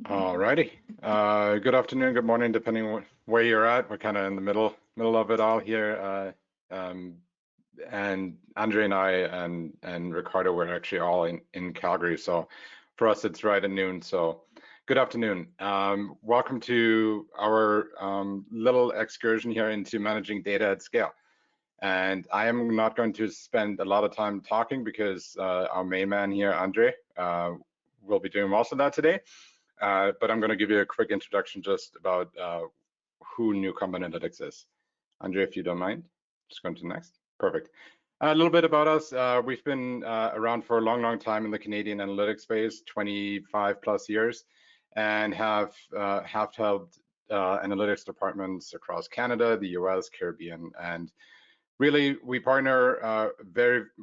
Alrighty. Good afternoon, good morning, depending on where you're at. We're kind of in the middle of it all here. And Andre and I and Ricardo were actually all in Calgary. So for us, it's right at noon. So good afternoon. Welcome to our little excursion here into managing data at scale. And I am not going to spend a lot of time talking because our main man here, Andre, will be doing most of that today. But I'm going to give you a quick introduction just about who Newcomp and Databricks is. Andre, if you don't mind, just going to the next. Perfect. A little bit about us. We've been around for a long time in the Canadian analytics space, 25 plus years, and have helped analytics departments across Canada, the US, Caribbean, and really we partner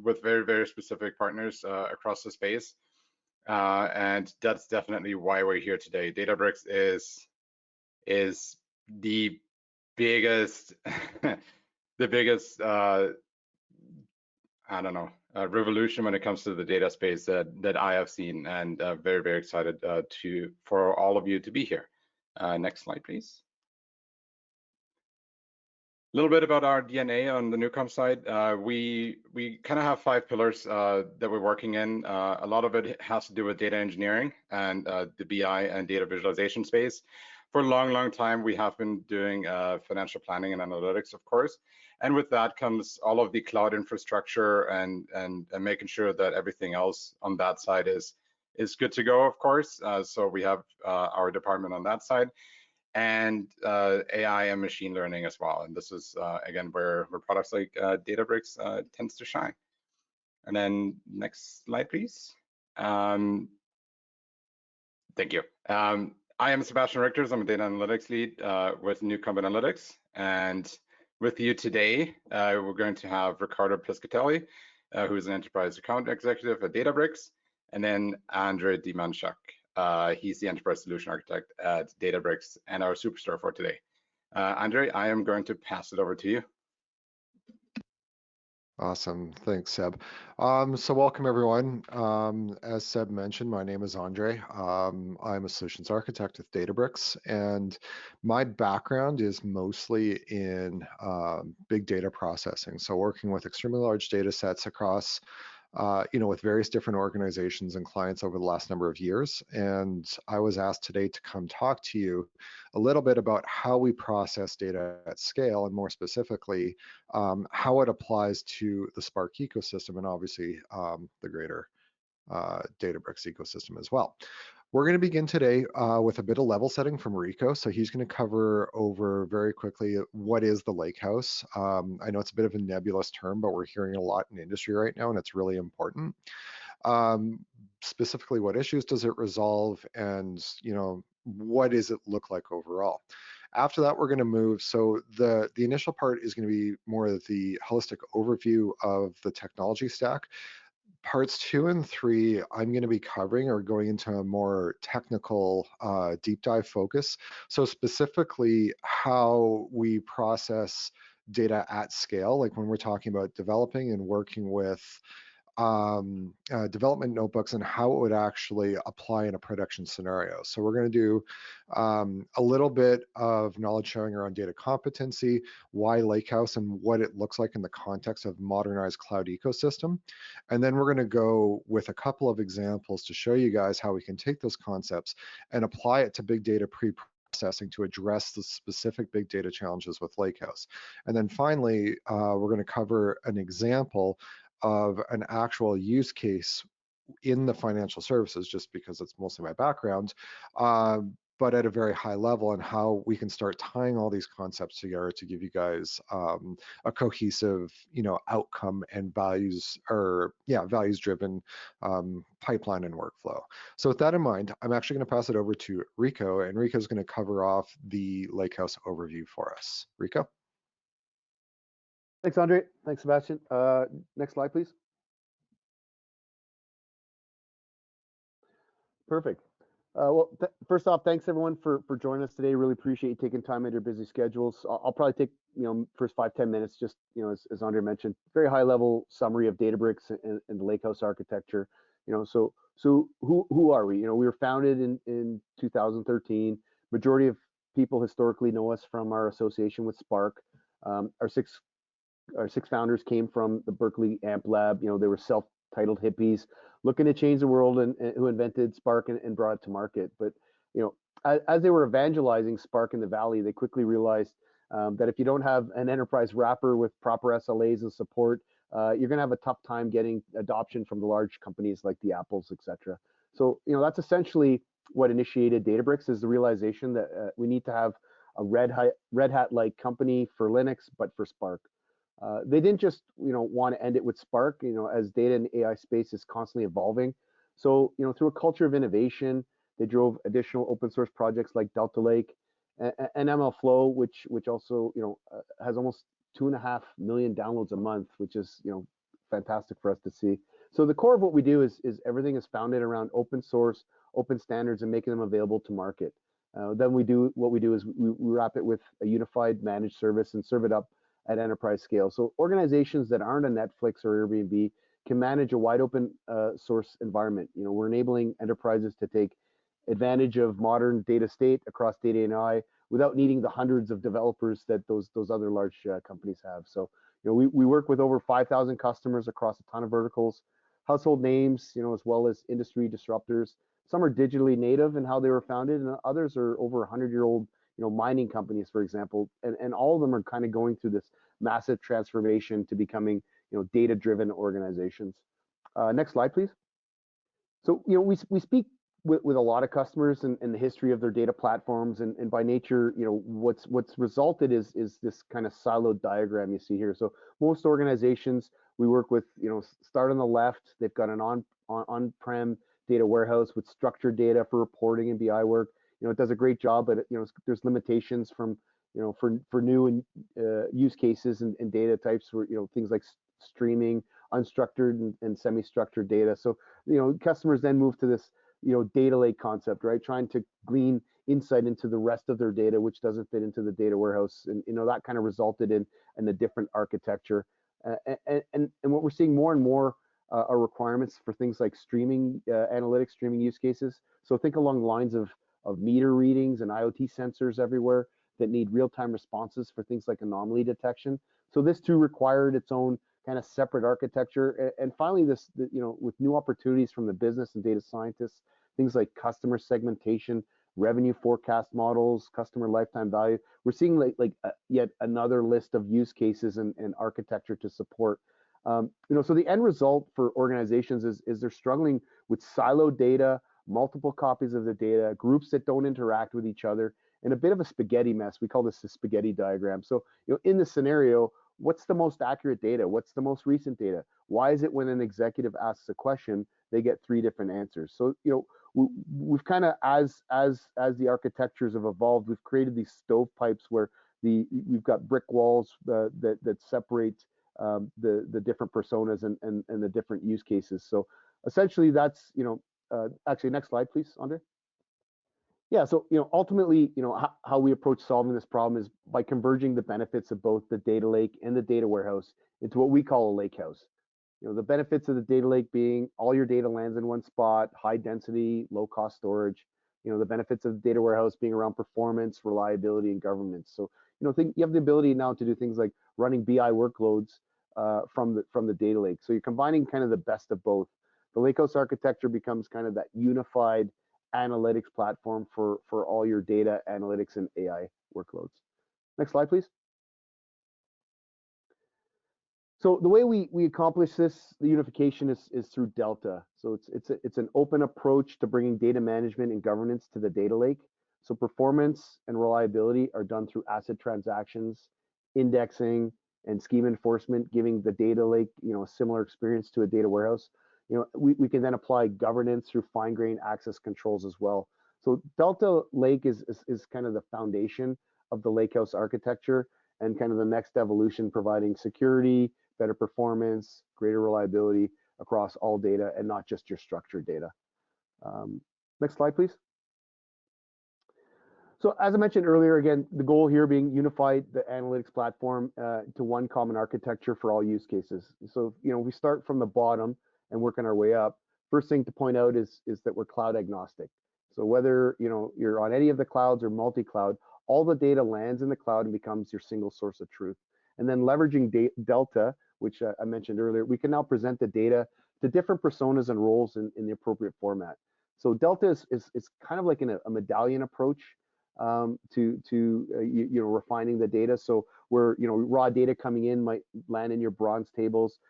with very specific partners across the space. And that's definitely why we're here today. Databricks is the biggest the biggest I don't know revolution when it comes to the data space that I have seen, and very excited for all of you to be here. Next slide, please. A little bit about our DNA on the Newcomp side. We kind of have 5 pillars that we're working in. A lot of it has to do with data engineering and the BI and data visualization space. For a long time, we have been doing financial planning and analytics, of course. And with that comes all of the cloud infrastructure and making sure that everything else on that side is good to go, of course. So we have our department on that side, and AI and machine learning as well. And this is, again, where products like Databricks tends to shine. And then next slide, please. Thank you. I am Sebastian Richters. I'm a data analytics lead with Newcomp and Analytics. And with you today, we're going to have Ricardo Piscatelli, who is an enterprise account executive at Databricks, and then Andre Dimanchuk. He's the enterprise solution architect at Databricks and our superstar for today. Andre, I am going to pass it over to you. Awesome. Thanks, Seb. So welcome, everyone. As Seb mentioned, my name is Andre. I'm a solutions architect with Databricks, and my background is mostly in big data processing. So working with extremely large data sets across with various different organizations and clients over the last number of years. And I was asked today to come talk to you a little bit about how we process data at scale, and more specifically, how it applies to the Spark ecosystem and obviously the greater Databricks ecosystem as well. We're going to begin today with a bit of level setting from Rico. So he's going to cover over very quickly what is the Lakehouse. I know it's a bit of a nebulous term, but we're hearing a lot in industry right now, and it's really important. Specifically, what issues does it resolve, and what does it look like overall? After that, we're going to move. So the initial part is going to be more of the holistic overview of the technology stack. Parts 2 and 3, I'm going to be covering or going into a more technical deep dive focus. So specifically how we process data at scale, like when we're talking about developing and working with development notebooks and how it would actually apply in a production scenario. So we're going to do a little bit of knowledge sharing around data competency, why Lakehouse, and what it looks like in the context of modernized cloud ecosystem. And then we're going to go with a couple of examples to show you guys how we can take those concepts and apply it to big data pre-processing to address the specific big data challenges with Lakehouse. And then finally, we're going to cover an example of an actual use case in the financial services, just because it's mostly my background, but at a very high level, and how we can start tying all these concepts together to give you guys a cohesive, outcome and values-driven pipeline and workflow. So with that in mind, I'm actually going to pass it over to Rico, and Rico's going to cover off the Lakehouse overview for us. Rico? Thanks, Andre. Thanks, Sebastian. Next slide, please. Perfect. Well, first off, thanks everyone for joining us today. Really appreciate you taking time out of your busy schedules. I'll probably take first 5-10 minutes, just as Andre mentioned, very high level summary of Databricks and the Lakehouse architecture. So who are we? We were founded in 2013. Majority of people historically know us from our association with Spark. Our six founders came from the Berkeley AMP Lab. They were self-titled hippies looking to change the world, and who invented Spark and brought it to market. But as they were evangelizing Spark in the Valley, they quickly realized that if you don't have an enterprise wrapper with proper SLAs and support, you're going to have a tough time getting adoption from the large companies like the Apples, etc. So that's essentially what initiated Databricks, is the realization that we need to have a Red Hat-like company for Linux, but for Spark. They didn't just want to end it with Spark, as data and AI space is constantly evolving. So through a culture of innovation, they drove additional open source projects like Delta Lake and MLflow, which also has almost 2.5 million downloads a month, which is fantastic for us to see. So the core of what we do is everything is founded around open source, open standards, and making them available to market. Then we wrap it with a unified managed service and serve it up at enterprise scale. So organizations that aren't a Netflix or Airbnb can manage a wide open source environment. We're enabling enterprises to take advantage of modern data state across data and AI without needing the hundreds of developers that those other large companies have. So we work with over 5,000 customers across a ton of verticals, household names, as well as industry disruptors. Some are digitally native in how they were founded, and others are over 100-year-old mining companies, for example, and all of them are kind of going through this massive transformation to becoming data-driven organizations. Next slide, please. So we speak with a lot of customers and the history of their data platforms, and by nature, what's resulted is this kind of siloed diagram you see here. So most organizations we work with, start on the left, they've got an on-prem data warehouse with structured data for reporting and BI work. It does a great job, but there's limitations from for new and use cases and data types where things like streaming, unstructured and semi-structured data. So customers then move to this data lake concept, right? Trying to glean insight into the rest of their data, which doesn't fit into the data warehouse, and that kind of resulted in a different architecture. And what we're seeing more and more are requirements for things like streaming analytics, streaming use cases. So think along the lines of meter readings and IoT sensors everywhere that need real-time responses for things like anomaly detection. So this too required its own kind of separate architecture. And finally, with new opportunities from the business and data scientists, things like customer segmentation, revenue forecast models, customer lifetime value, we're seeing yet another list of use cases and architecture to support. So the end result for organizations is they're struggling with siloed data, multiple copies of the data, groups that don't interact with each other, and a bit of a spaghetti mess. We call this the spaghetti diagram. So in this scenario, what's the most accurate data? What's the most recent data? Why is it when an executive asks a question, they get 3 different answers? So we've kind of, as the architectures have evolved, we've created these stovepipes where we've got brick walls that separate the different personas and the different use cases. So essentially, that's actually, next slide, please, Andre. Yeah, so ultimately, how we approach solving this problem is by converging the benefits of both the data lake and the data warehouse into what we call a lake house. The benefits of the data lake being all your data lands in one spot, high density, low cost storage. The benefits of the data warehouse being around performance, reliability, and governance. So you have the ability now to do things like running BI workloads from the data lake. So you're combining kind of the best of both. The Lakehouse architecture becomes kind of that unified analytics platform for all your data analytics and AI workloads. Next slide, please. So the way we accomplish this, the unification is through Delta. So it's an open approach to bringing data management and governance to the data lake. So performance and reliability are done through ACID transactions, indexing, and schema enforcement, giving the data lake a similar experience to a data warehouse. We can then apply governance through fine-grained access controls as well. So Delta Lake is kind of the foundation of the Lakehouse architecture and kind of the next evolution, providing security, better performance, greater reliability across all data and not just your structured data. Next slide, please. So as I mentioned earlier, again, the goal here being unify the analytics platform to one common architecture for all use cases. So, we start from the bottom and working our way up. First thing to point out is that we're cloud agnostic. So whether, you're on any of the clouds or multi-cloud, all the data lands in the cloud and becomes your single source of truth. And then leveraging Delta, which I mentioned earlier, we can now present the data to different personas and roles in the appropriate format. So Delta is kind of like a medallion approach to refining the data. So where raw data coming in might land in your bronze tables.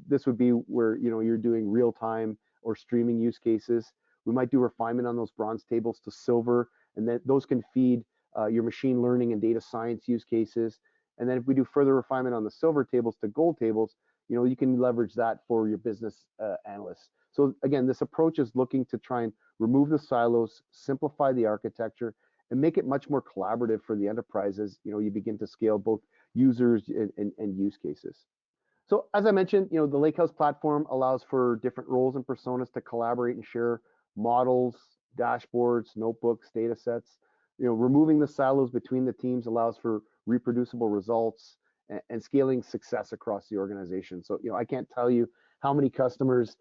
This would be where you're doing real time or streaming use cases. We might do refinement on those bronze tables to silver, and then those can feed your machine learning and data science use cases. And then if we do further refinement on the silver tables to gold tables, you can leverage that for your business analysts. So again, this approach is looking to try and remove the silos, simplify the architecture, and make it much more collaborative for the enterprises. You begin to scale both users and use cases. So as I mentioned, the Lakehouse platform allows for different roles and personas to collaborate and share models, dashboards, notebooks, data sets. Removing the silos between the teams allows for reproducible results and scaling success across the organization. So, I can't tell you how many customers,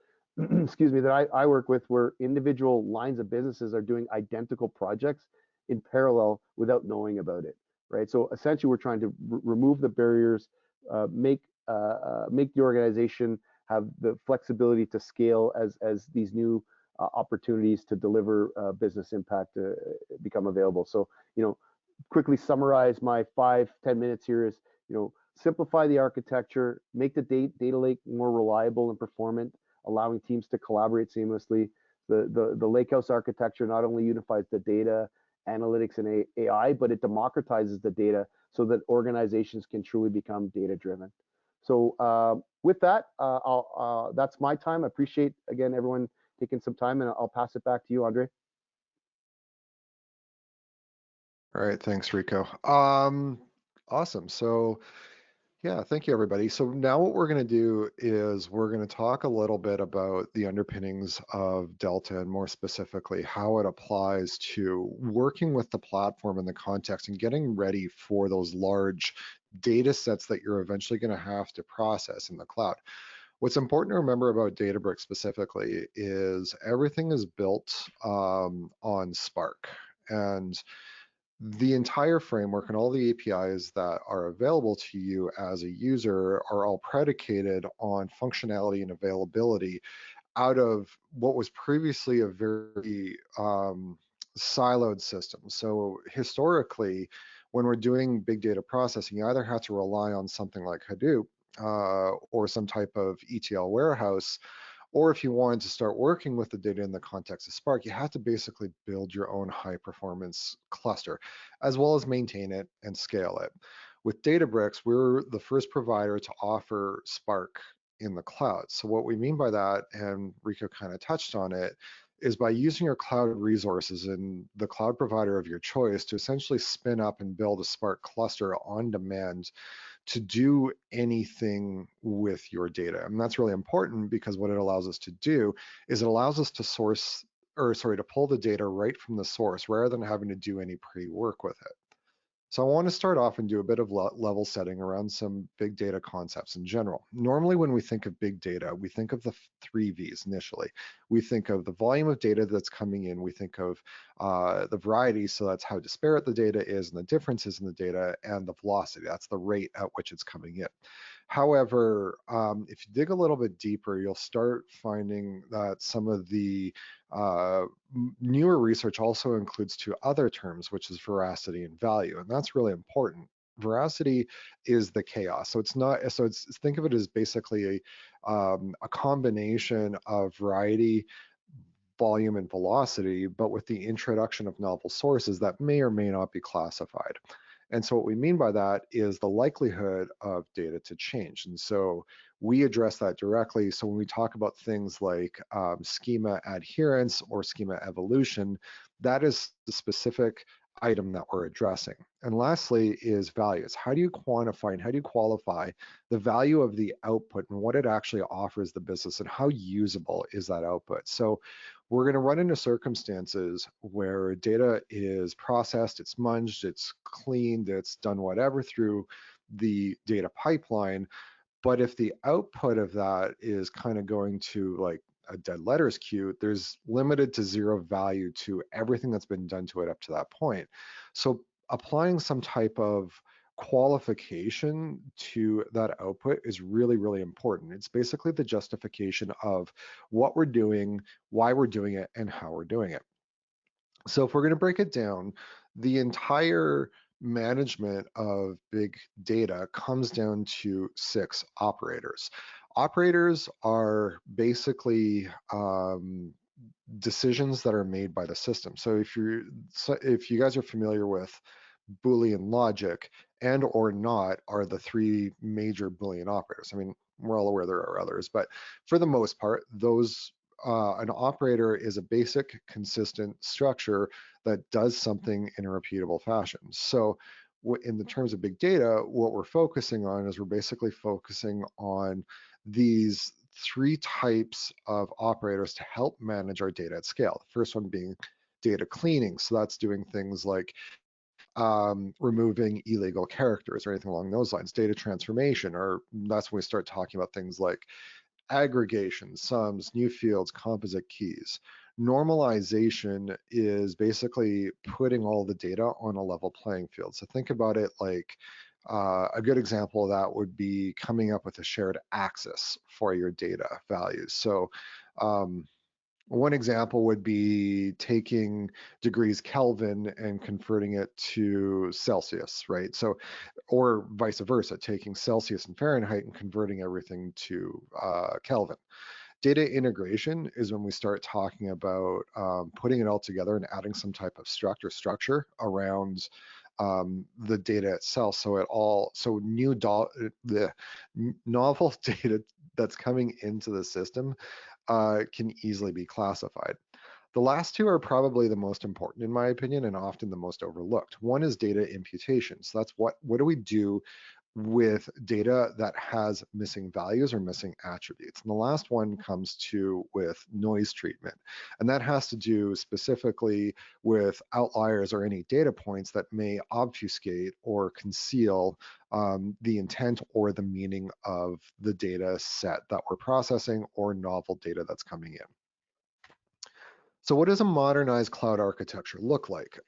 excuse me, that I work with where individual lines of businesses are doing identical projects in parallel without knowing about it, right? So essentially, we're trying to remove the barriers, make the organization have the flexibility to scale as these new opportunities to deliver business impact become available. So, quickly summarize my 5-10 minutes here is, simplify the architecture, make the data lake more reliable and performant, allowing teams to collaborate seamlessly. The Lakehouse architecture not only unifies the data, analytics, and AI, but it democratizes the data so that organizations can truly become data-driven. So with that, that's my time. I appreciate, again, everyone taking some time, and I'll pass it back to you, Andre. All right, thanks, Rico. Awesome. So yeah, thank you, everybody. So now what we're going to do is we're going to talk a little bit about the underpinnings of Delta, and more specifically, how it applies to working with the platform in the context and getting ready for those large data sets that you're eventually going to have to process in the cloud. What's important to remember about Databricks specifically is everything is built on Spark, and the entire framework and all the APIs that are available to you as a user are all predicated on functionality and availability out of what was previously a very siloed system. So historically, when we're doing big data processing, you either have to rely on something like Hadoop or some type of ETL warehouse, or if you wanted to start working with the data in the context of Spark, you have to basically build your own high performance cluster, as well as maintain it and scale it. With Databricks, we're the first provider to offer Spark in the cloud. So what we mean by that, and Rico kind of touched on it, is by using your cloud resources and the cloud provider of your choice to essentially spin up and build a Spark cluster on demand to do anything with your data. And that's really important because what it allows us to do is it allows us to to pull the data right from the source rather than having to do any pre-work with it. So I want to start off and do a bit of level setting around some big data concepts in general. Normally, when we think of big data, we think of the 3 V's initially. We think of the volume of data that's coming in. We think of the variety, so that's how disparate the data is and the differences in the data, and the velocity, that's the rate at which it's coming in. However, if you dig a little bit deeper, you'll start finding that some of the newer research also includes 2 other terms, which is veracity and value, and that's really important. Veracity is the chaos, so think of it as basically a combination of variety, volume, and velocity, but with the introduction of novel sources that may or may not be classified. And so what we mean by that is the likelihood of data to change. And so we address that directly. So when we talk about things like schema adherence or schema evolution, that is the specific item that we're addressing. And lastly is values. How do you quantify and how do you qualify the value of the output and what it actually offers the business and how usable is that output? So we're going to run into circumstances where data is processed, it's munged, it's cleaned, it's done whatever through the data pipeline. But if the output of that is kind of going to like a dead letters queue, there's limited to zero value to everything that's been done to it up to that point. So applying some type of qualification to that output is really, really important. It's basically the justification of what we're doing, why we're doing it, and how we're doing it. So if we're going to break it down, the entire management of big data comes down to 6 operators. Operators are basically decisions that are made by the system. So if you guys are familiar with Boolean logic, and or not are the 3 major Boolean operators. I mean, we're all aware there are others, but for the most part, those an operator is a basic, consistent structure that does something in a repeatable fashion. So in the terms of big data, what we're focusing on is we're basically focusing on these 3 types of operators to help manage our data at scale. The first one being data cleaning. So that's doing things like removing illegal characters or anything along those lines. Data transformation, or that's when we start talking about things like aggregation, sums, new fields, composite keys. Normalization is basically putting all the data on a level playing field. So think about it like a good example of that would be coming up with a shared axis for your data values. So one example would be taking degrees Kelvin and converting it to Celsius, right? So, or vice versa, taking Celsius and Fahrenheit and converting everything to Kelvin. Data integration is when we start talking about putting it all together and adding some type of structure around the data itself. So the novel data that's coming into the system can easily be classified. The last 2 are probably the most important in my opinion and often the most overlooked. One is data imputation. So that's what do we do with data that has missing values or missing attributes. And the last one comes to with noise treatment. And that has to do specifically with outliers or any data points that may obfuscate or conceal the intent or the meaning of the data set that we're processing or novel data that's coming in. So what does a modernized cloud architecture look like?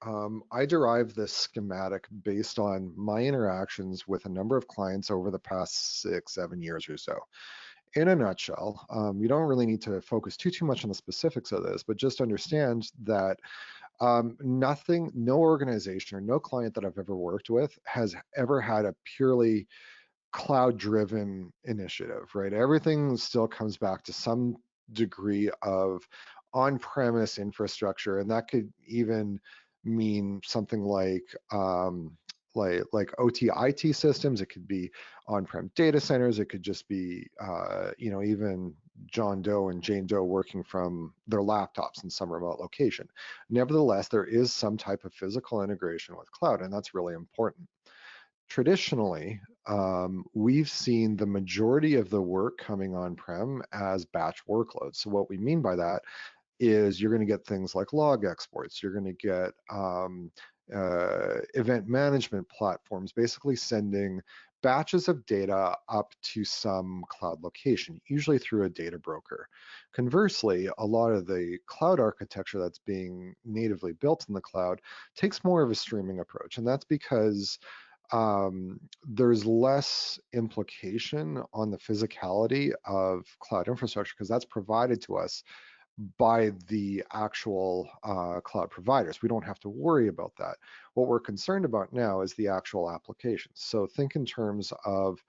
I derived this schematic based on my interactions with a number of clients over the past 6, 7 years or so. In a nutshell, you don't really need to focus too much on the specifics of this, but just understand that no organization or no client that I've ever worked with has ever had a purely cloud-driven initiative, right? Everything still comes back to some degree of on-premise infrastructure, and that could even mean something like OT IT systems. It could be on-prem data centers. It could just be even John Doe and Jane Doe working from their laptops in some remote location. Nevertheless, there is some type of physical integration with cloud, and that's really important. Traditionally, we've seen the majority of the work coming on-prem as batch workloads. So what we mean by that is you're going to get things like log exports. You're going to get event management platforms, basically sending batches of data up to some cloud location, usually through a data broker. Conversely, a lot of the cloud architecture that's being natively built in the cloud takes more of a streaming approach, and that's because there's less implication on the physicality of cloud infrastructure because that's provided to us by the actual cloud providers. We don't have to worry about that. What we're concerned about now is the actual applications. So think in terms of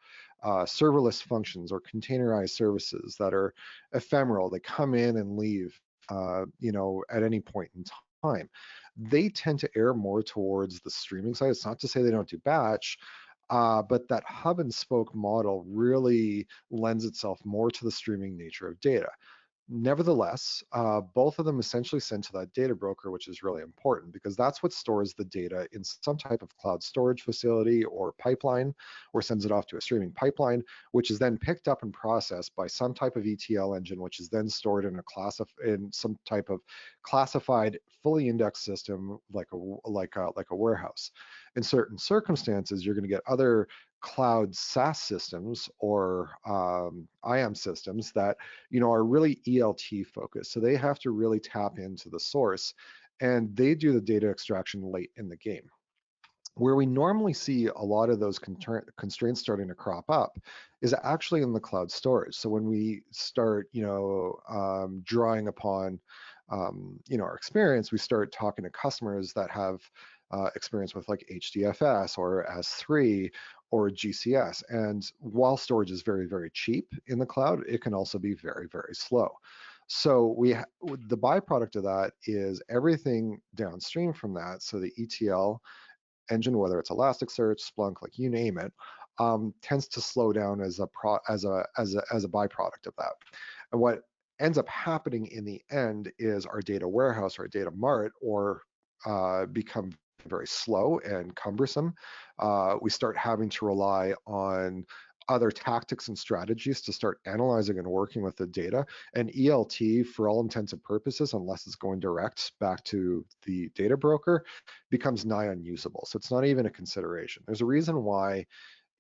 serverless functions or containerized services that are ephemeral. They come in and leave, at any point in time. They tend to err more towards the streaming side. It's not to say they don't do batch, but that hub and spoke model really lends itself more to the streaming nature of data. Nevertheless, both of them essentially send to that data broker, which is really important because that's what stores the data in some type of cloud storage facility or pipeline, or sends it off to a streaming pipeline, which is then picked up and processed by some type of ETL engine, which is then stored in in some type of classified, fully indexed system like a warehouse. In certain circumstances, you're going to get other cloud SaaS systems or IAM systems that are really ELT focused. So they have to really tap into the source, and they do the data extraction late in the game. Where we normally see a lot of those constraints starting to crop up is actually in the cloud storage. So when we start, drawing upon, our experience, we start talking to customers that have experience with like HDFS or S3 or GCS. And while storage is very, very cheap in the cloud, it can also be very, very slow. So the byproduct of that is everything downstream from that. So the ETL engine, whether it's Elasticsearch, Splunk, like you name it, tends to slow down as a byproduct of that. And what ends up happening in the end is our data warehouse, our data mart, or become very slow and cumbersome. We start having to rely on other tactics and strategies to start analyzing and working with the data. And ELT, for all intents and purposes, unless it's going direct back to the data broker, becomes nigh unusable. So it's not even a consideration. There's a reason why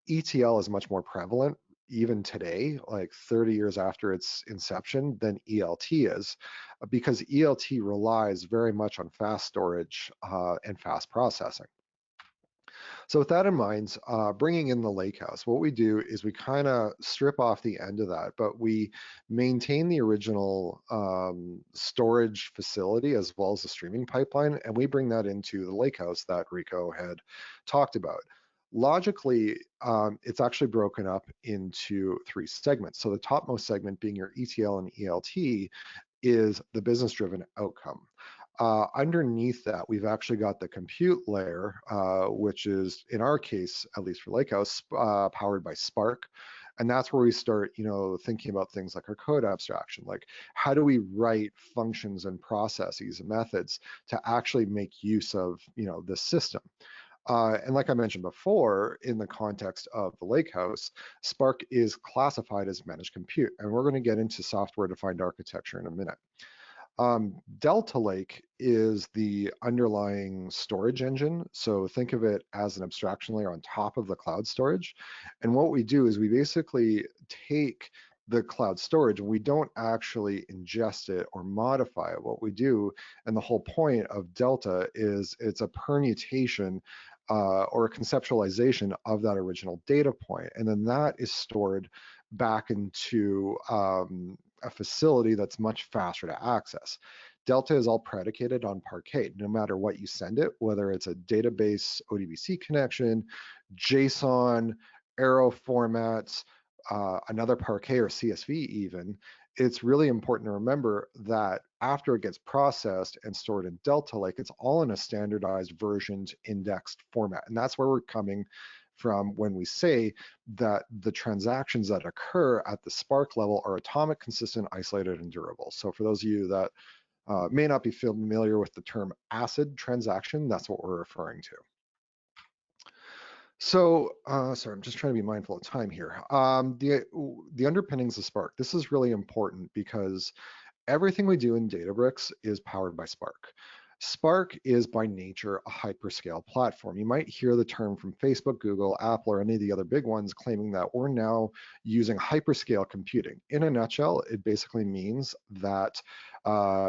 ETL is much more prevalent even today, like 30 years after its inception, than ELT is, because ELT relies very much on fast storage and fast processing. So with that in mind, bringing in the Lakehouse, what we do is we kind of strip off the end of that, but we maintain the original storage facility as well as the streaming pipeline, and we bring that into the Lakehouse that Rico had talked about. Logically, it's actually broken up into 3 segments. So the topmost segment being your ETL and ELT is the business-driven outcome. Underneath that, we've actually got the compute layer, which is, in our case, at least for Lakehouse, powered by Spark. And that's where we start, thinking about things like our code abstraction, like how do we write functions and processes and methods to actually make use of, the system. And like I mentioned before, in the context of the Lakehouse, Spark is classified as managed compute, and we're going to get into software-defined architecture in a minute. Delta Lake is the underlying storage engine. So think of it as an abstraction layer on top of the cloud storage. And what we do is we basically take the cloud storage and we don't actually ingest it or modify it. What we do, and the whole point of Delta, is it's a permutation or a conceptualization of that original data point. And then that is stored back into a facility that's much faster to access. Delta is all predicated on Parquet. No matter what you send it, whether it's a database ODBC connection, JSON, arrow formats, another Parquet or CSV even, it's really important to remember that after it gets processed and stored in Delta Lake, it's all in a standardized versioned indexed format. And that's where we're coming from when we say that the transactions that occur at the Spark level are atomic, consistent, isolated, and durable. So for those of you that may not be familiar with the term ACID transaction, that's what we're referring to. So, sorry, I'm just trying to be mindful of time here. The underpinnings of Spark, this is really important because everything we do in Databricks is powered by Spark. Spark is by nature a hyperscale platform. You might hear the term from Facebook, Google, Apple, or any of the other big ones claiming that we're now using hyperscale computing. In a nutshell, it basically means that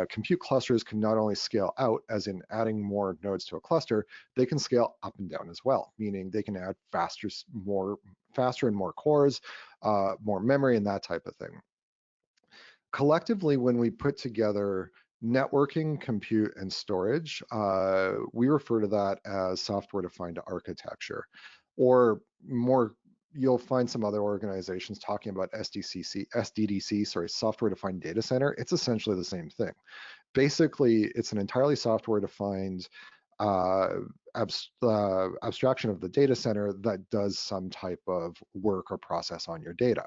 compute clusters can not only scale out, as in adding more nodes to a cluster, they can scale up and down as well, meaning they can add faster and more cores, more memory, and that type of thing. Collectively, when we put together networking, compute, and storage, we refer to that as software-defined architecture. Or more, you'll find some other organizations talking about SDDC, software-defined data center. It's essentially the same thing. Basically, it's an entirely software-defined abstraction of the data center that does some type of work or process on your data.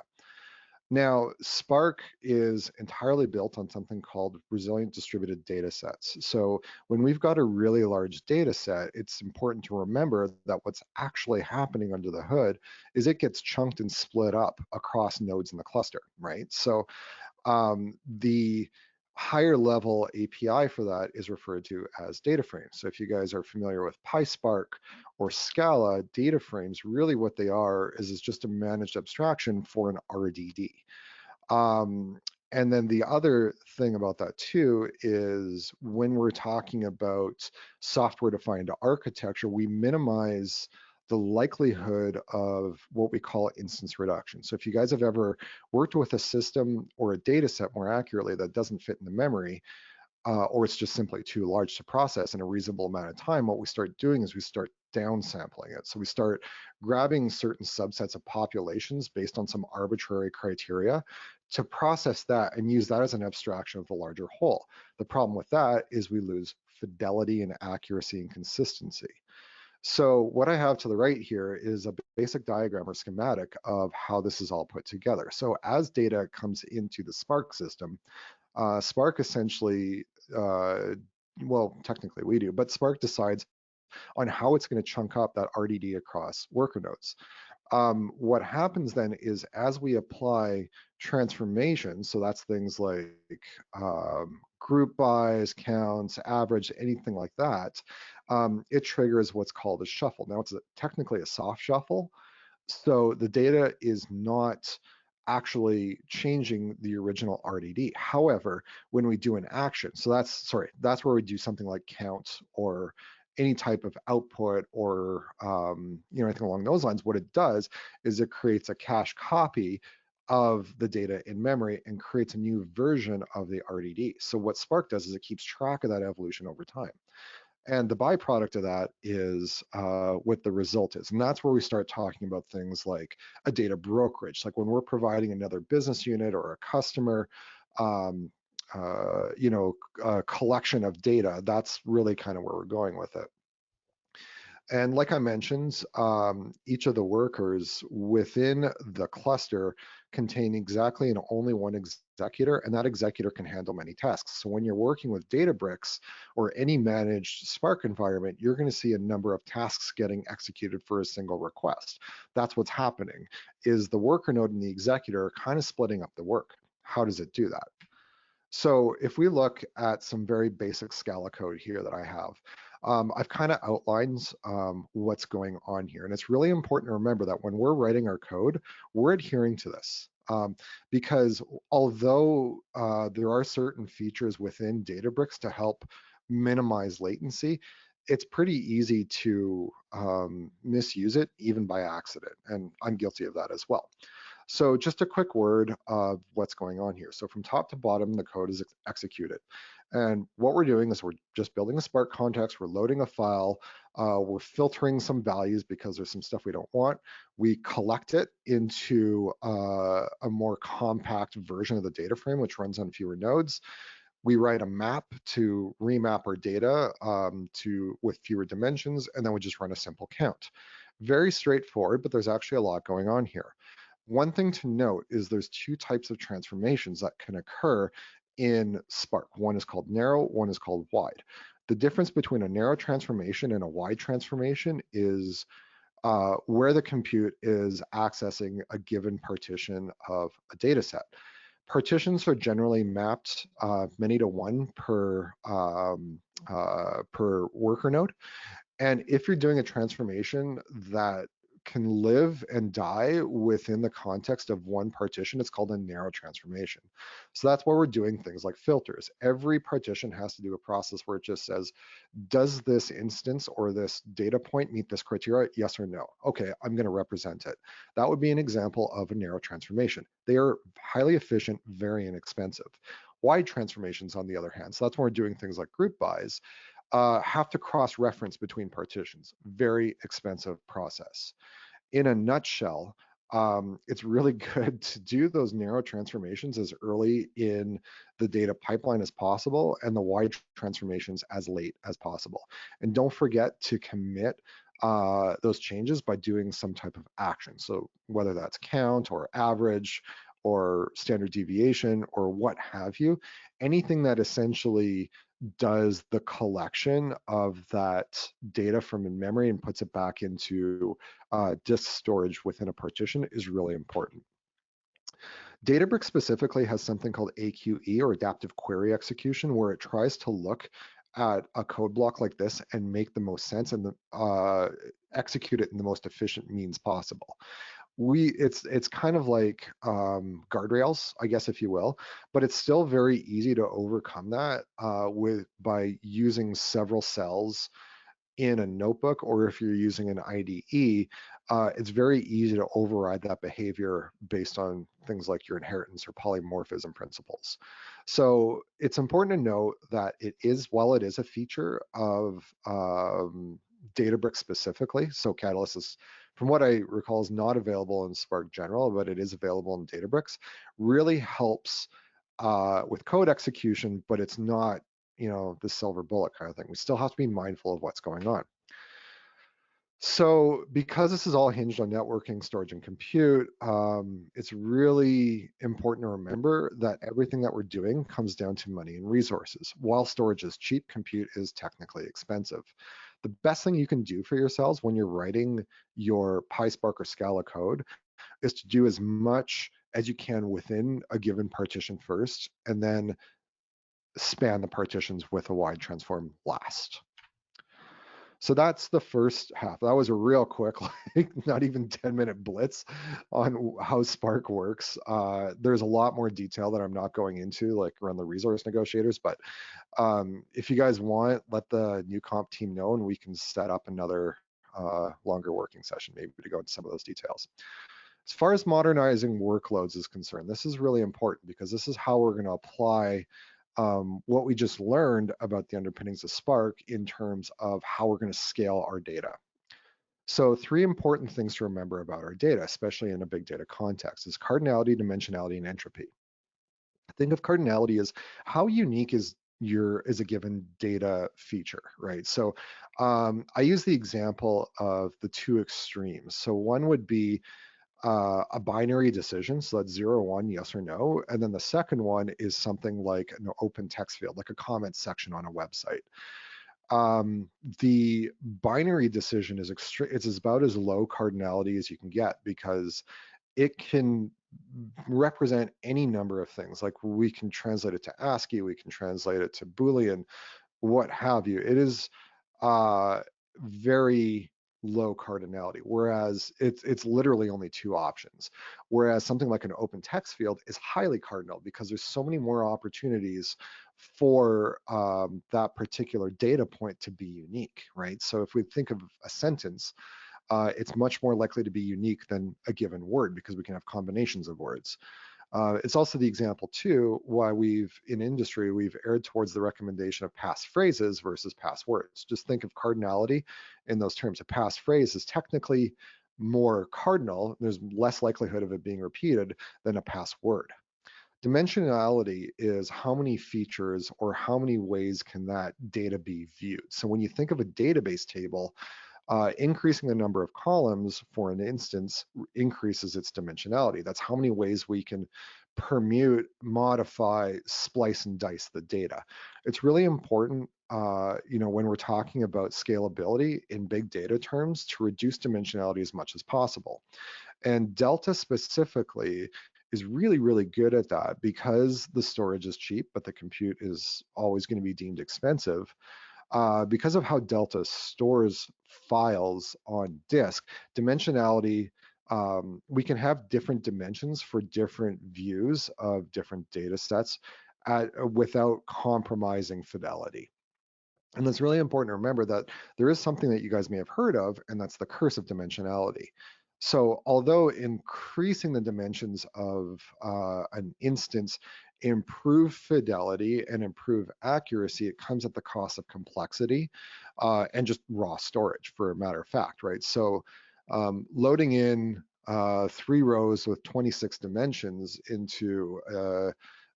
Now, Spark is entirely built on something called resilient distributed data sets. So when we've got a really large data set, it's important to remember that what's actually happening under the hood is it gets chunked and split up across nodes in the cluster, right? So the higher level API for that is referred to as data frames. So if you guys are familiar with PySpark or Scala, data frames, really what they are is just a managed abstraction for an RDD. And then the other thing about that too is when we're talking about software-defined architecture, we minimize the likelihood of what we call instance reduction. So if you guys have ever worked with a system or a data set more accurately that doesn't fit in the memory, or it's just simply too large to process in a reasonable amount of time, what we start doing is we start downsampling it. So we start grabbing certain subsets of populations based on some arbitrary criteria to process that and use that as an abstraction of the larger whole. The problem with that is we lose fidelity and accuracy and consistency. So what I have to the right here is a basic diagram or schematic of how this is all put together. So as data comes into the Spark system, Spark essentially, well, technically we do, but Spark decides on how it's going to chunk up that RDD across worker nodes. What happens then is as we apply transformations, so that's things like group bys, counts, average, anything like that, it triggers what's called a shuffle. Now it's technically a soft shuffle, so the data is not actually changing the original RDD. However, when we do an action, so that's where we do something like count or any type of output or anything along those lines, what it does is it creates a cache copy of the data in memory and creates a new version of the RDD. So what Spark does is it keeps track of that evolution over time. And the byproduct of that is what the result is. And that's where we start talking about things like a data brokerage. Like when we're providing another business unit or a customer, a collection of data, that's really kind of where we're going with it. And like I mentioned, each of the workers within the cluster contain exactly and only one executor, and that executor can handle many tasks. So when you're working with Databricks or any managed Spark environment, you're going to see a number of tasks getting executed for a single request. That's what's happening, is the worker node and the executor are kind of splitting up the work. How does it do that? So if we look at some very basic Scala code here that I have, I've kind of outlined what's going on here. And it's really important to remember that when we're writing our code, we're adhering to this. Because although there are certain features within Databricks to help minimize latency, it's pretty easy to misuse it even by accident. And I'm guilty of that as well. So just a quick word of what's going on here. So from top to bottom, the code is executed. And what we're doing is we're just building a Spark context, we're loading a file, we're filtering some values because there's some stuff we don't want. We collect it into a more compact version of the data frame, which runs on fewer nodes. We write a map to remap our data with fewer dimensions, and then we just run a simple count. Very straightforward, but there's actually a lot going on here. One thing to note is there's two types of transformations that can occur in Spark. One is called narrow, one is called wide. The difference between a narrow transformation and a wide transformation is where the compute is accessing a given partition of a data set. Partitions are generally mapped many to one per worker node. And if you're doing a transformation that can live and die within the context of one partition, it's called a narrow transformation. So that's why we're doing things like filters. Every partition has to do a process where it just says, does this instance or this data point meet this criteria? Yes or no? Okay, I'm going to represent it. That would be an example of a narrow transformation. They are highly efficient, very inexpensive. Wide transformations, on the other hand, so that's when we're doing things like group bys, have to cross-reference between partitions. Very expensive process. In a nutshell, it's really good to do those narrow transformations as early in the data pipeline as possible and the wide transformations as late as possible. And don't forget to commit those changes by doing some type of action. So whether that's count or average or standard deviation or what have you, anything that essentially does the collection of that data from in memory and puts it back into disk storage within a partition is really important. Databricks specifically has something called AQE, or adaptive query execution, where it tries to look at a code block like this and make the most sense and execute it in the most efficient means possible. It's kind of like guardrails, I guess, if you will, but it's still very easy to overcome that by using several cells in a notebook, or if you're using an IDE, it's very easy to override that behavior based on things like your inheritance or polymorphism principles. So it's important to note that while it is a feature of Databricks specifically, so Catalyst is, from what I recall, is not available in Spark General, but it is available in Databricks, really helps with code execution, but it's not, the silver bullet kind of thing. We still have to be mindful of what's going on. So because this is all hinged on networking, storage, and compute, it's really important to remember that everything that we're doing comes down to money and resources. While storage is cheap, compute is technically expensive. The best thing you can do for yourselves when you're writing your PySpark or Scala code is to do as much as you can within a given partition first, and then span the partitions with a wide transform last. So that's the first half. That was a real quick, like not even 10-minute blitz on how Spark works. There's a lot more detail that I'm not going into, like around the resource negotiators, but if you guys want, let the Newcomp team know and we can set up another longer working session, maybe to go into some of those details. As far as modernizing workloads is concerned, this is really important because this is how we're going to apply what we just learned about the underpinnings of Spark in terms of how we're going to scale our data. So 3 important things to remember about our data, especially in a big data context, is cardinality, dimensionality, and entropy. Think of cardinality as how unique is a given data feature, right? So I use the example of the 2 extremes. So one would be a binary decision, so that's 0 or 1, yes or no, and then the second one is something like an open text field, like a comment section on a website. The binary decision it's about as low cardinality as you can get because it can represent any number of things. Like we can translate it to ASCII, we can translate it to Boolean, what have you. It is very low cardinality, whereas it's literally only 2 options. Whereas something like an open text field is highly cardinal because there's so many more opportunities for that particular data point to be unique, right? So if we think of a sentence, it's much more likely to be unique than a given word because we can have combinations of words. It's also the example too why in industry we've erred towards the recommendation of passphrases versus passwords. Just think of cardinality in those terms. A passphrase is technically more cardinal. There's less likelihood of it being repeated than a password. Dimensionality is how many features or how many ways can that data be viewed. So when you think of a database table, increasing the number of columns for an instance increases its dimensionality. That's how many ways we can permute, modify, splice, and dice the data. It's really important, when we're talking about scalability in big data terms, to reduce dimensionality as much as possible. And Delta specifically is really, really good at that because the storage is cheap, but the compute is always going to be deemed expensive. Because of how Delta stores files on disk, dimensionality, we can have different dimensions for different views of different data sets without compromising fidelity. And it's really important to remember that there is something that you guys may have heard of, and that's the curse of dimensionality. So although increasing the dimensions of an instance improve fidelity and improve accuracy, it comes at the cost of complexity and just raw storage, for a matter of fact, right? So loading in 3 rows with 26 dimensions into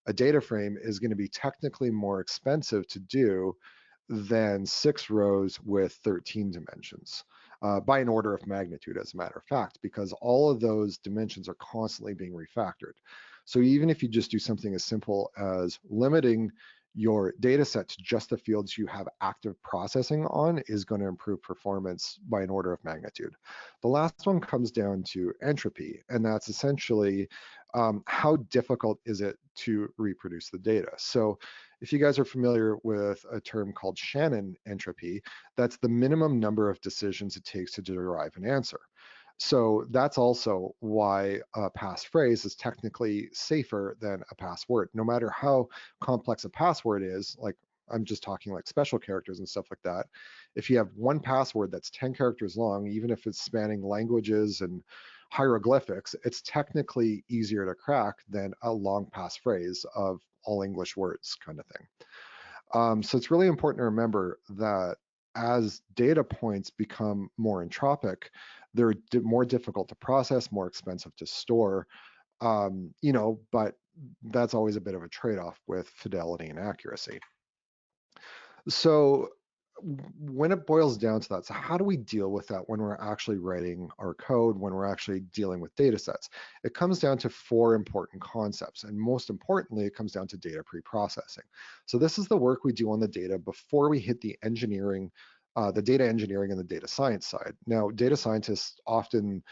a data frame is going to be technically more expensive to do than 6 rows with 13 dimensions. By an order of magnitude, as a matter of fact, because all of those dimensions are constantly being refactored. So even if you just do something as simple as limiting your data set to just the fields you have active processing on is going to improve performance by an order of magnitude. The last one comes down to entropy, and that's essentially how difficult is it to reproduce the data. So if you guys are familiar with a term called Shannon entropy, that's the minimum number of decisions it takes to derive an answer. So that's also why a passphrase is technically safer than a password. No matter how complex a password is, like I'm just talking like special characters and stuff like that, if you have one password that's 10 characters long, even if it's spanning languages and hieroglyphics, it's technically easier to crack than a long passphrase of all English words kind of thing. So it's really important to remember that as data points become more entropic, they're more difficult to process, more expensive to store, but that's always a bit of a trade-off with fidelity and accuracy. So when it boils down to that, so how do we deal with that when we're actually writing our code, when we're actually dealing with data sets? It comes down to 4 important concepts, and most importantly, it comes down to data preprocessing. So this is the work we do on the data before we hit the engineering, the data engineering and the data science side. Now, data scientists often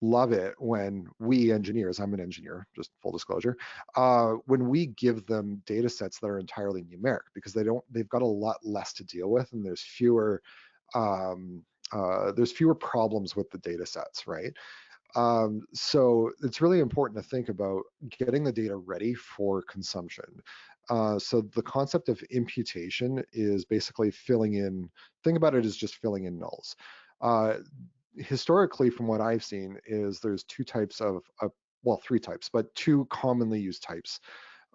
love it when we engineers, I'm an engineer, just full disclosure, when we give them data sets that are entirely numeric, because they've got a lot less to deal with, and there's fewer problems with the data sets, right? So it's really important to think about getting the data ready for consumption. So the concept of imputation is basically filling in, think about it as just filling in nulls. Historically, from what I've seen, is there's 2 types of, well, 3 types, but 2 commonly used types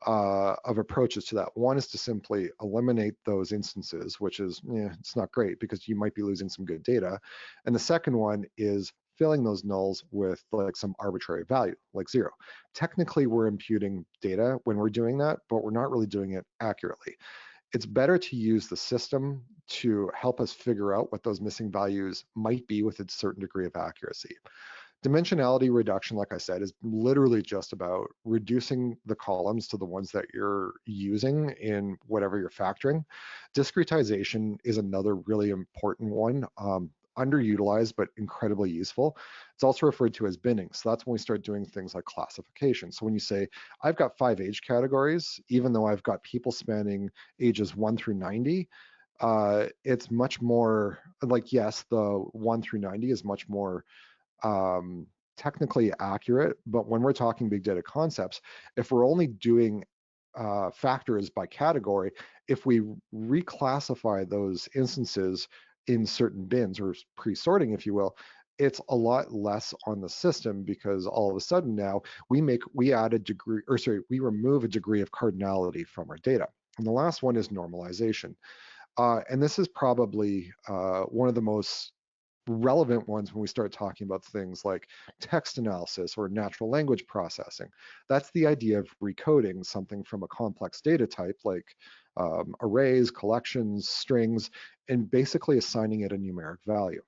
of approaches to that. One is to simply eliminate those instances, which is, it's not great because you might be losing some good data. And the second one is filling those nulls with like some arbitrary value, like 0. Technically, we're imputing data when we're doing that, but we're not really doing it accurately. It's better to use the system to help us figure out what those missing values might be with a certain degree of accuracy. Dimensionality reduction, like I said, is literally just about reducing the columns to the ones that you're using in whatever you're factoring. Discretization is another really important one, underutilized but incredibly useful. It's also referred to as binning. So that's when we start doing things like classification. So when you say, I've got 5 age categories, even though I've got people spanning ages 1 through 90, it's much more like, yes, the 1 through 90 is much more technically accurate, but when we're talking big data concepts, if we're only doing factors by category, if we reclassify those instances in certain bins or pre-sorting, if you will, it's a lot less on the system because all of a sudden now we add a degree, or sorry, we remove a degree of cardinality from our data. And the last one is normalization. And this is probably one of the most relevant ones when we start talking about things like text analysis or natural language processing. That's the idea of recoding something from a complex data type like arrays, collections, strings, and basically assigning it a numeric value.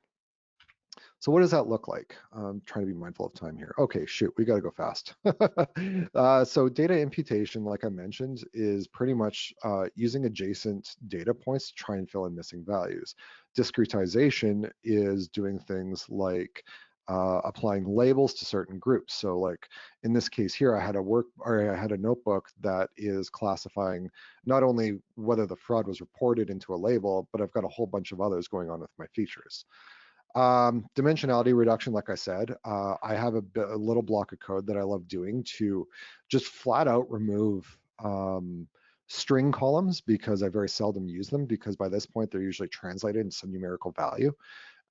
So what does that look like? I'm trying to be mindful of time here. Okay, shoot, we got to go fast. So data imputation, like I mentioned, is pretty much using adjacent data points to try and fill in missing values. Discretization is doing things like applying labels to certain groups. So like in this case here, I had a notebook that is classifying not only whether the fraud was reported into a label, but I've got a whole bunch of others going on with my features. Dimensionality reduction, like I said, I have a little block of code that I love doing to just flat out remove string columns because I very seldom use them because by this point they're usually translated into some numerical value.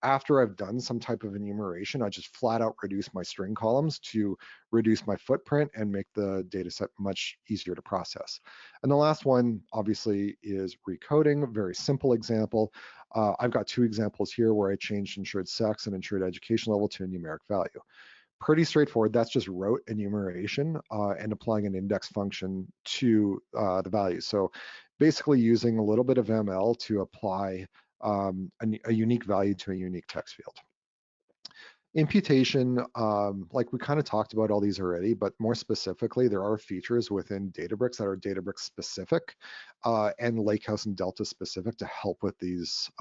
After I've done some type of enumeration, I just flat out reduce my string columns to reduce my footprint and make the data set much easier to process. And the last one, obviously, is recoding. Very simple example. I've got 2 examples here where I changed insured sex and insured education level to a numeric value. Pretty straightforward. That's just rote enumeration and applying an index function to the value. So basically using a little bit of ML to apply a unique value to a unique text field. Imputation, like we kind of talked about all these already, but more specifically, there are features within Databricks that are Databricks specific and Lakehouse and Delta specific to help with these,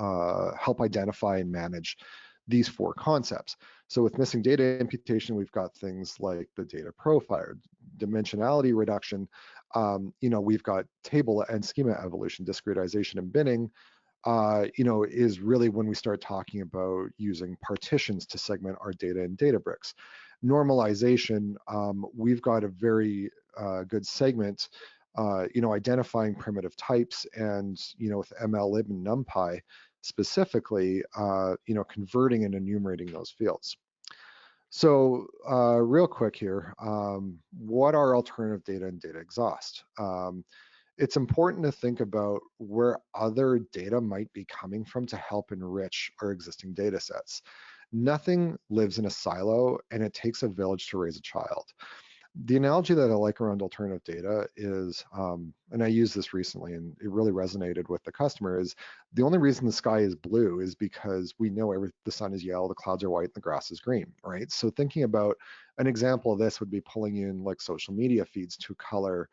help identify and manage these 4 concepts. So with missing data imputation, we've got things like the data profile, dimensionality reduction, we've got table and schema evolution, discretization and binning, is really when we start talking about using partitions to segment our data in Databricks. Normalization, we've got a very good segment, identifying primitive types and, with MLlib and NumPy specifically, converting and enumerating those fields. So real quick here, what are alternative data and data exhaust? It's important to think about where other data might be coming from to help enrich our existing data sets. Nothing lives in a silo, and it takes a village to raise a child. The analogy that I like around alternative data is, and I used this recently and it really resonated with the customer, is the only reason the sky is blue is because we know the sun is yellow, the clouds are white, and the grass is green, right? So thinking about an example of this would be pulling in like social media feeds to color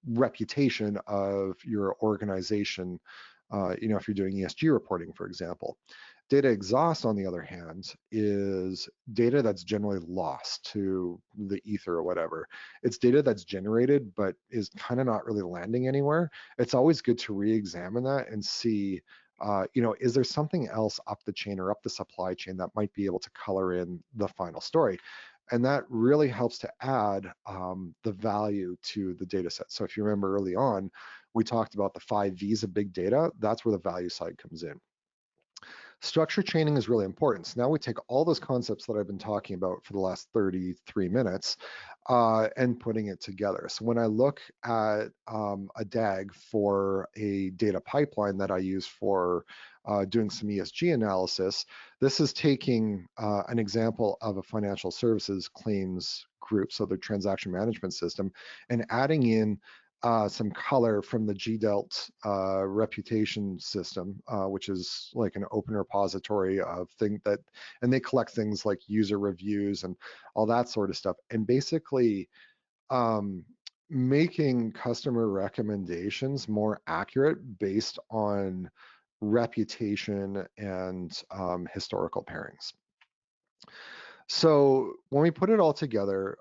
reputation of your organization, if you're doing ESG reporting, for example. Data exhaust, on the other hand, is data that's generally lost to the ether or whatever. It's data that's generated, but is kind of not really landing anywhere. It's always good to re-examine that and see, is there something else up the chain or up the supply chain that might be able to color in the final story? And that really helps to add the value to the data set. So if you remember early on, we talked about the 5 V's of big data. That's where the value side comes in. Structured chaining is really important. So now we take all those concepts that I've been talking about for the last 33 minutes and putting it together. So when I look at a DAG for a data pipeline that I use for doing some ESG analysis, this is taking an example of a financial services claims group, so the transaction management system, and adding in some color from the GDELT reputation system, which is like an open repository of things that, and they collect things like user reviews and all that sort of stuff. And basically making customer recommendations more accurate based on reputation and historical pairings. So when we put it all together,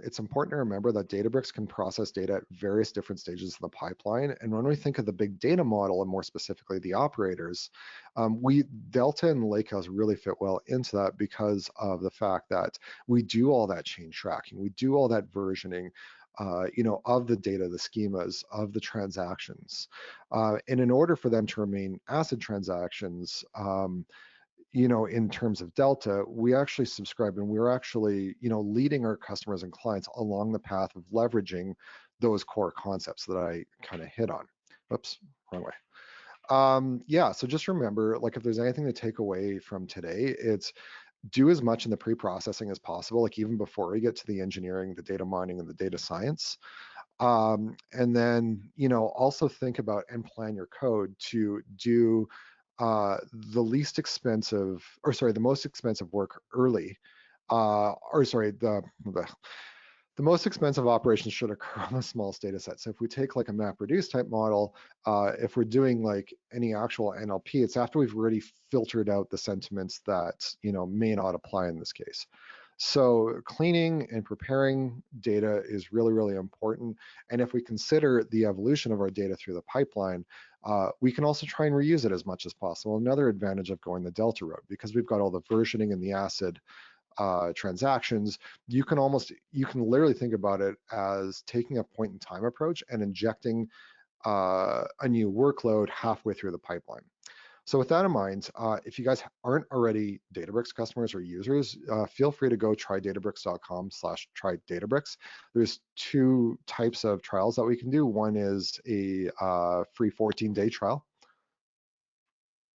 it's important to remember that Databricks can process data at various different stages of the pipeline. And when we think of the big data model, and more specifically the operators, Delta and Lakehouse really fit well into that because of the fact that we do all that change tracking, we do all that versioning, of the data, the schemas, of the transactions. And in order for them to remain ACID transactions, in terms of Delta, we actually subscribe and we're actually, leading our customers and clients along the path of leveraging those core concepts that I kind of hit on. Oops, wrong way. Yeah, so just remember, like if there's anything to take away from today, it's do as much in the pre-processing as possible, like even before we get to the engineering, the data mining, and the data science. And then, also think about and plan your code to do the least expensive, or sorry, the most expensive work early, the most expensive operations should occur on the smallest data set. So if we take like a MapReduce type model, if we're doing like any actual NLP, it's after we've already filtered out the sentiments that, may not apply in this case. So cleaning and preparing data is really, really important. And if we consider the evolution of our data through the pipeline, we can also try and reuse it as much as possible. Another advantage of going the Delta route, because we've got all the versioning and the ACID transactions, you can literally think about it as taking a point in time approach and injecting a new workload halfway through the pipeline. So with that in mind, if you guys aren't already Databricks customers or users, feel free to go try databricks.com/try-databricks. There's 2 types of trials that we can do. One is a free 14-day trial.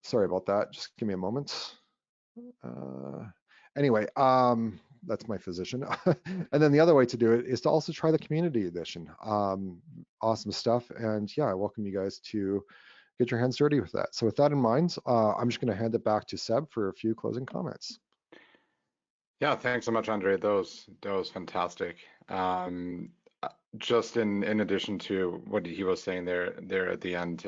Sorry about that, just give me a moment. Anyway, that's my physician. And then the other way to do it is to also try the community edition. Awesome stuff. And yeah, I welcome you guys to get your hands dirty with that. So with that in mind, I'm just going to hand it back to Seb for a few closing comments. Yeah, thanks so much, Andre. That was fantastic. Just in addition to what he was saying there at the end,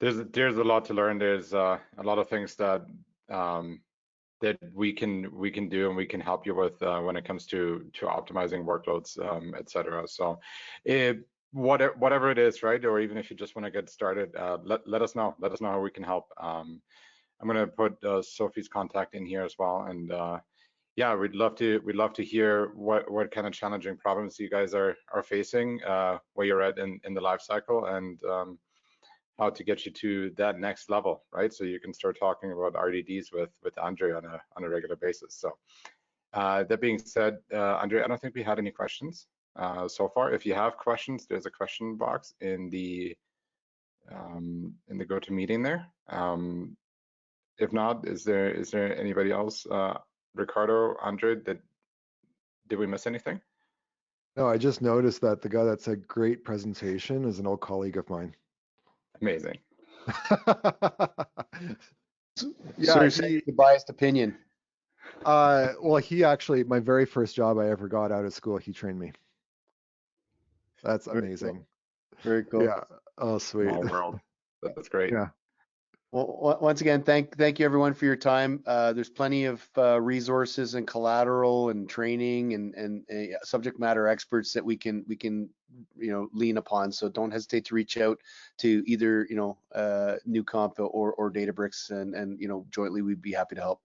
there's a lot to learn. There's a lot of things that that we can do and we can help you with when it comes to optimizing workloads, etc. So, whatever it is, right? Or even if you just want to get started, let us know. Let us know how we can help. I'm gonna put Sophie's contact in here as well, and yeah, we'd love to hear what kind of challenging problems you guys are facing, where you're at in the life cycle, and how to get you to that next level, right? So you can start talking about RDDs with Andre on a regular basis. So that being said, Andre, I don't think we had any questions so far. If you have questions, there's a question box in the GoToMeeting there. If not, is there anybody else? Ricardo, Andre, did we miss anything? No, I just noticed that the guy that said great presentation is an old colleague of mine. Amazing. So Yeah, you're saying the biased opinion. well, he actually, my very first job I ever got out of school, he trained me. That's Very cool. amazing. Very cool. Yeah. Oh, sweet. Small world. That's great. Yeah. Well, once again, thank you everyone for your time. There's plenty of resources and collateral and training and subject matter experts that we can lean upon. So don't hesitate to reach out to either Newcomp or Databricks, and jointly we'd be happy to help.